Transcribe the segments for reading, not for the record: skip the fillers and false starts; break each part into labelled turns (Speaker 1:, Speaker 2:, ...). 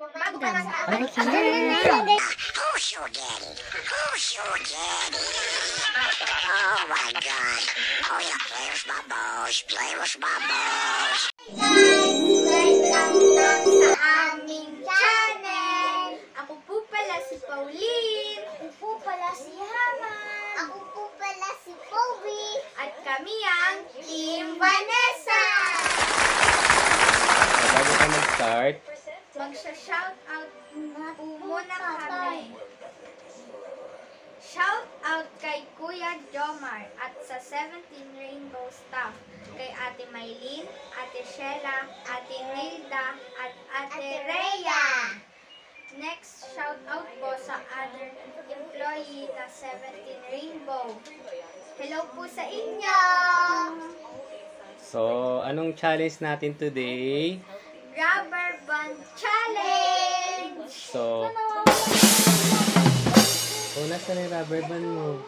Speaker 1: Bago pa lang sa
Speaker 2: Ano
Speaker 1: atay.
Speaker 2: ba
Speaker 3: Who's your daddy? Who's your daddy? Oh my God. Oh yeah, play with my balls. Play with my balls.
Speaker 1: Guys, welcome back sa aming channel. Ako po pala si Pauline. Ako po pala si Haman. Ako po pala si Poby. At kami ang Team Vanessa.
Speaker 2: Bago ka mag-start,
Speaker 1: Magsha-shoutout po muna kami. Shoutout kay Kuya Jomar at sa 17 Rainbow Staff. Kay Ate Maylin, Ate Sheila, Ate Nilda, at Ate Rhea. Next, shoutout po sa other employee na 17 Rainbow. Hello po sa inyo!
Speaker 2: so anong challenge natin today?
Speaker 1: Rubber Band Challenge!
Speaker 2: So, nasaan yung rubber band mo?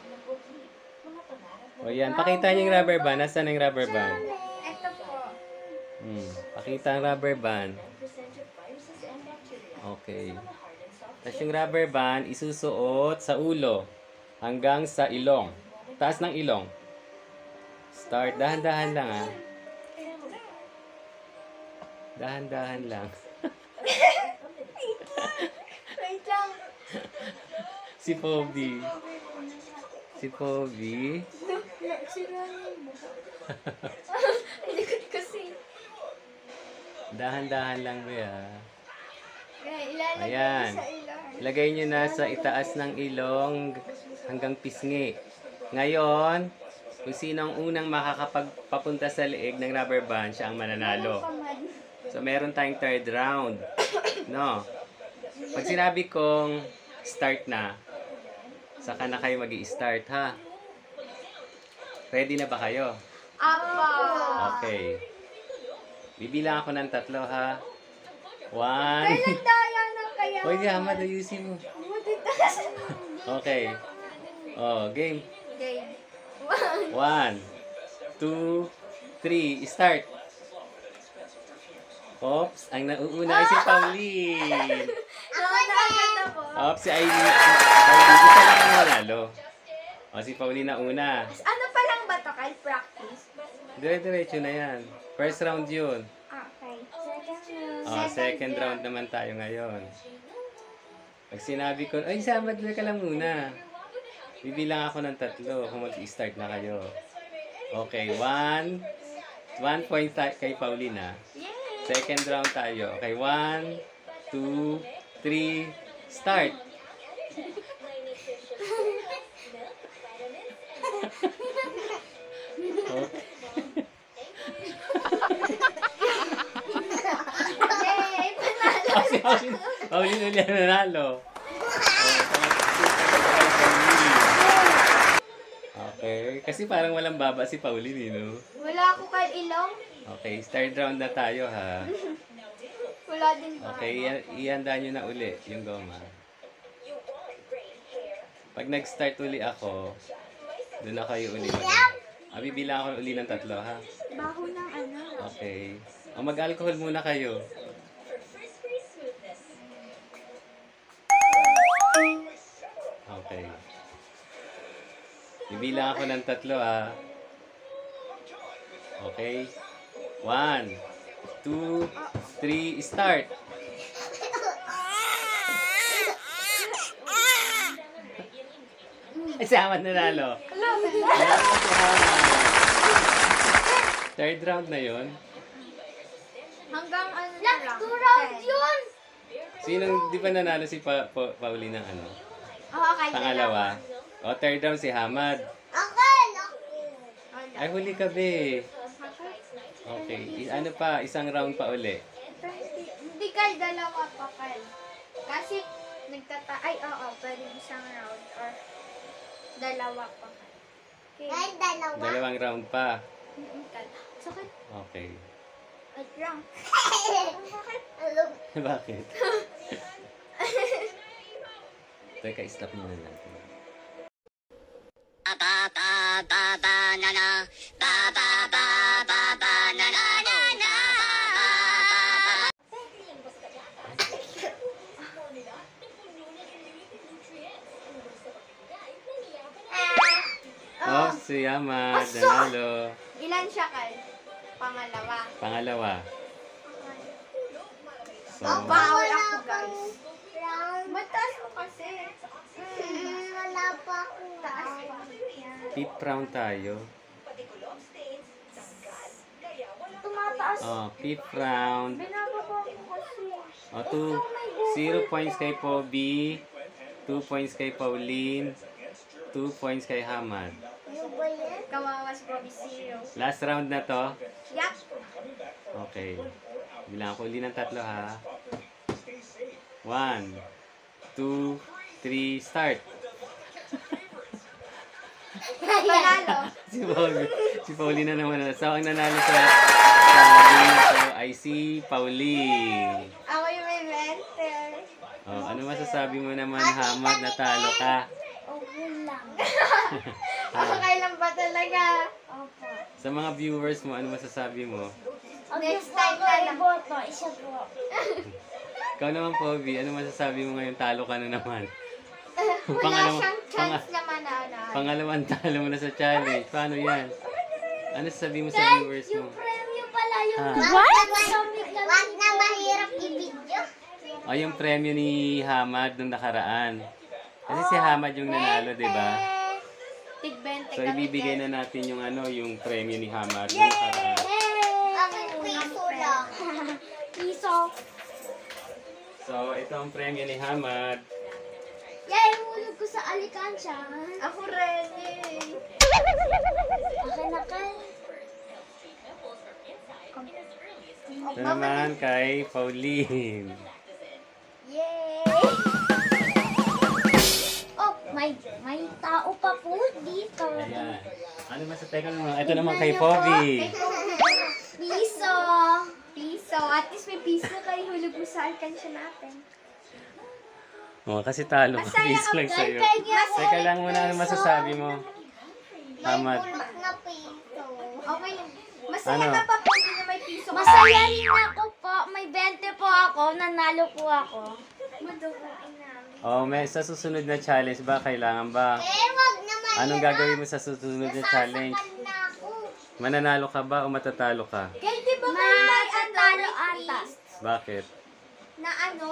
Speaker 2: O yan, pakita niyo yung rubber band. Nasaan yung rubber band?
Speaker 1: Ito po.
Speaker 2: Pakita ang rubber band. Okay. Tapos yung rubber band, isusuot sa ulo hanggang sa ilong. Taas ng ilong. Start. Dahan-dahan lang ah. Dahan-dahan lang.
Speaker 1: Wait lang.
Speaker 2: Si Poby. Si Poby.
Speaker 1: Likod kasi.
Speaker 2: Dahan-dahan lang ba ya?
Speaker 1: Ilalagay
Speaker 2: Ayan.
Speaker 1: sa ilong.
Speaker 2: Ilagay nyo na sa itaas ng ilong hanggang pisngi. Ngayon, kung sino ang unang makakapagpapunta sa leeg ng rubber band, siya ang mananalo. So, meron tayong third round. No? Pag sinabi kong start na, saka na kayo mag-i-start, ha? Ready na ba kayo?
Speaker 1: Apo.
Speaker 2: Okay. Bibilang ako ng 3, ha? 1.
Speaker 1: Kailan tayo ng kaya?
Speaker 2: Hoy, Hamad, ayusin mo. Okay. Oh, game.
Speaker 1: Game.
Speaker 2: 1, 2, 3. Start. Oops, ang nauuna ay si Pauline.
Speaker 1: Ako na agad ako.
Speaker 2: Oops, si Aileen. Pauline, isa lang ang nanalo. O, si Pauline na una.
Speaker 1: Ano pa lang ba ito? Kyle practice?
Speaker 2: Dire-diretso na yan. First round yun.
Speaker 1: Okay.
Speaker 2: Second round naman tayo ngayon. Pag sinabi ko, ay, Samad ka lang muna. Bibilang ako ng 3 kung mag-i-start na kayo. Okay, 1 point kay Pauline, ha?
Speaker 1: Yay!
Speaker 2: Second round tayo. Okay, 1, 2, 3, start!
Speaker 1: Yay! Panalo!
Speaker 2: Si Pauline ulit ang nanalo. Okay, kasi parang walang baba si Pauline, no?
Speaker 1: Wala ako kay ilong.
Speaker 2: Okay, third round na tayo, ha?
Speaker 1: Wala din ba?
Speaker 2: Okay, ihanda nyo na uli yung goma. Pag nag-start uli ako, doon na kayo uli. Bibilang ako uli ng 3, ha?
Speaker 1: Baho ng ano.
Speaker 2: Okay. O, mag-alcohol muna kayo. Okay. Bibilang ako ng 3, ha? Okay. 1, 2, 3, start! Ay, si Hamad nanalo. Third round na yon.
Speaker 1: Hanggang ano na lang? 2 rounds yun!
Speaker 2: Sinong, di ba nanalo si Pauline ng ano?
Speaker 1: Oo, kay
Speaker 2: Pangalawa. O, third round si Hamad. Ay, huli ka, be. Okay. Ano pa? Isang round pa uli.
Speaker 1: Hindi kay dalawa pa kay. Kasi ay oo, pwede isang round or dalawa pa kay. Okay. Dalawa?
Speaker 2: Dalawang round pa.
Speaker 1: Sakit.
Speaker 2: Okay.
Speaker 1: At lang.
Speaker 2: Bakit? Teka, stop muna natin.
Speaker 3: Ba ba ba banana. Ba ba ba ba banana.
Speaker 2: Si Hamad, nanalo.
Speaker 1: Ilan siya, Kal? Pangalawa.
Speaker 2: Pangalawa. So,
Speaker 1: Bawal ako, guys. Mataas mo kasi.
Speaker 3: Wala pa ako.
Speaker 1: Taas pa.
Speaker 2: fifth round tayo.
Speaker 3: Tumataas.
Speaker 2: Oh, fifth round.
Speaker 1: Binababa ko kasi.
Speaker 2: O, 0 points kay Poby, 2 points kay Pauline, 2 points kay Hamad.
Speaker 3: Ano ba yan?
Speaker 1: Kawawa si Bobby Zero.
Speaker 2: Last round na to.
Speaker 1: Yak!
Speaker 2: Okay. Bilang ko uli ng tatlo ha. 1, 2, 3, start.
Speaker 1: Panalo.
Speaker 2: Si Pauline na naman. So, ang nanalo sa game so, ay si Pauline.
Speaker 1: Ako yung may mentor.
Speaker 2: Oh, ano masasabi mo naman, Hamad, natalo ka?
Speaker 3: Okay lang.
Speaker 1: Okay lang ba talaga?
Speaker 3: Opo.
Speaker 2: Sa mga viewers mo, ano masasabi mo?
Speaker 1: Next time na lang.
Speaker 3: Boto, isa po.
Speaker 2: Ikaw naman, Poby, ano masasabi mo ngayon? Talo ka na naman.
Speaker 1: Wala siyang chance na manalo.
Speaker 2: Pangalawang talo mo na sa challenge. Paano yan? Ano sasabihin mo sa viewers mo?
Speaker 3: Premyo pala yung
Speaker 2: Ha?
Speaker 3: Wag na mahirap i-video.
Speaker 2: O, yung premyo ni Hamad nung nakaraan. Kasi si Hamad yung nanalo, di ba?
Speaker 1: Tig 20
Speaker 2: So,
Speaker 1: kami
Speaker 2: ibibigay
Speaker 1: dyan.
Speaker 2: na natin yung yung premyo ni Hamad nung nakaraan.
Speaker 3: Aking piso lang. Piso.
Speaker 2: So, ito ang premyo ni Hamad.
Speaker 3: Yay, hulog ko sa alikansya.
Speaker 1: Ako rin eh.
Speaker 3: Akin na kay.
Speaker 2: Ito naman kay Pauline.
Speaker 3: Yay! Oh, may tao pa po dito.
Speaker 2: Ayan. Ano masasabi mo? Ito naman kay Poby.
Speaker 3: Piso.
Speaker 1: Piso. At least may piso kayo hulog mo sa alkansya natin.
Speaker 2: Oh, kasi talo ka.
Speaker 1: Masaya
Speaker 2: Peace
Speaker 1: ka,
Speaker 2: lang sa'yo.
Speaker 3: Masaya.
Speaker 2: Teka lang muna, ano masasabi mo? Hamad.
Speaker 3: Na piso.
Speaker 1: Okay lang. Masaya
Speaker 2: Ano?
Speaker 1: ka pa po na may piso ka.
Speaker 3: Masaya rin ako po. May 20 po ako. Nanalo po ako.
Speaker 1: Maduguin namin.
Speaker 2: Oh, may sa susunod na challenge ba? Kailangan ba?
Speaker 3: Wag naman.
Speaker 2: Anong gagawin mo sa susunod na challenge?
Speaker 3: na ako.
Speaker 2: Mananalo ka ba o matatalo ka?
Speaker 1: Kaya di ba kayo may
Speaker 3: Matatalo
Speaker 1: may
Speaker 3: ata.
Speaker 1: twist
Speaker 2: Bakit?
Speaker 1: na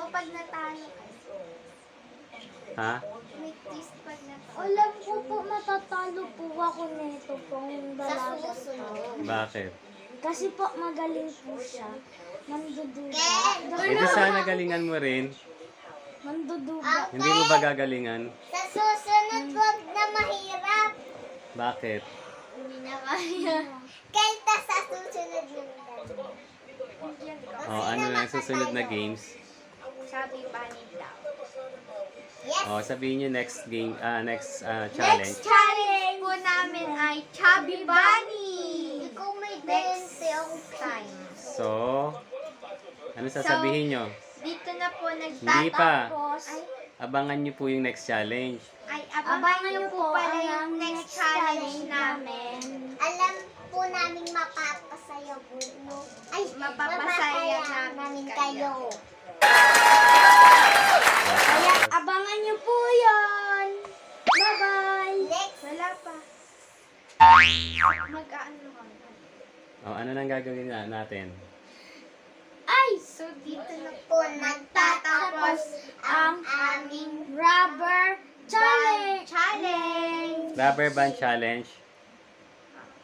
Speaker 1: pag natalo ka?
Speaker 2: Ha?
Speaker 1: May twist pag natalo.
Speaker 3: Alam ko po matatalo po ako nito pong dalaga.
Speaker 2: Bakit?
Speaker 3: Kasi po magaling po siya. Manduduga.
Speaker 2: Ito sana galingan mo rin.
Speaker 3: Manduduga.
Speaker 2: Hindi mo ba gagalingan?
Speaker 3: Sa susunod, wag na mahirap.
Speaker 2: Bakit?
Speaker 3: Hindi na kaya. Kaya sa susunod yung dalawa.
Speaker 2: Oh, ano na ang susunod na games?
Speaker 1: Sabi pa nila.
Speaker 3: Yes.
Speaker 2: Oh, sabihin niyo next game, next
Speaker 1: Next
Speaker 2: challenge.
Speaker 1: challenge po namin ay Chubby Bunny.
Speaker 3: Ikaw may
Speaker 1: Next
Speaker 3: 20 ako.
Speaker 1: time.
Speaker 2: So, ano sasabihin niyo?
Speaker 1: Dito na po
Speaker 2: Hindi pa.
Speaker 3: Tapos,
Speaker 2: Abangan niyo po yung next challenge.
Speaker 1: abangan niyo po pala yung next challenge namin.
Speaker 3: alam po namin mapapasaya po. No? Ay,
Speaker 1: Mapapasaya namin kayo.
Speaker 3: Kaya abangan niyo po yon. Bye-bye. Next.
Speaker 1: Wala pa. Mag-ano kami.
Speaker 2: Oh, ano nang gagawin natin?
Speaker 3: Ay,
Speaker 1: So dito na
Speaker 3: po nagtatapos ang aming rubber challenge.
Speaker 1: challenge.
Speaker 2: Rubber band challenge.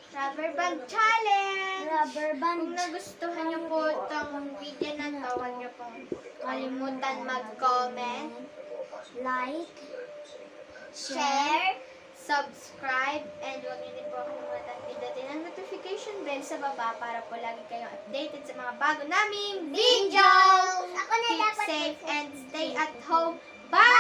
Speaker 1: Rubber band challenge.
Speaker 3: Rubber band.
Speaker 1: Kung nagustuhan niyo po itong video na to, huwag niyo pong kalimutan mag-comment,
Speaker 3: Like, share,
Speaker 1: subscribe, and huwag niyo din po kalimutan pindutin ang notification bell sa baba para po lagi kayong updated sa mga bago naming videos.
Speaker 3: Ako na
Speaker 1: Keep
Speaker 3: dapat
Speaker 1: safe and stay at home. Bye!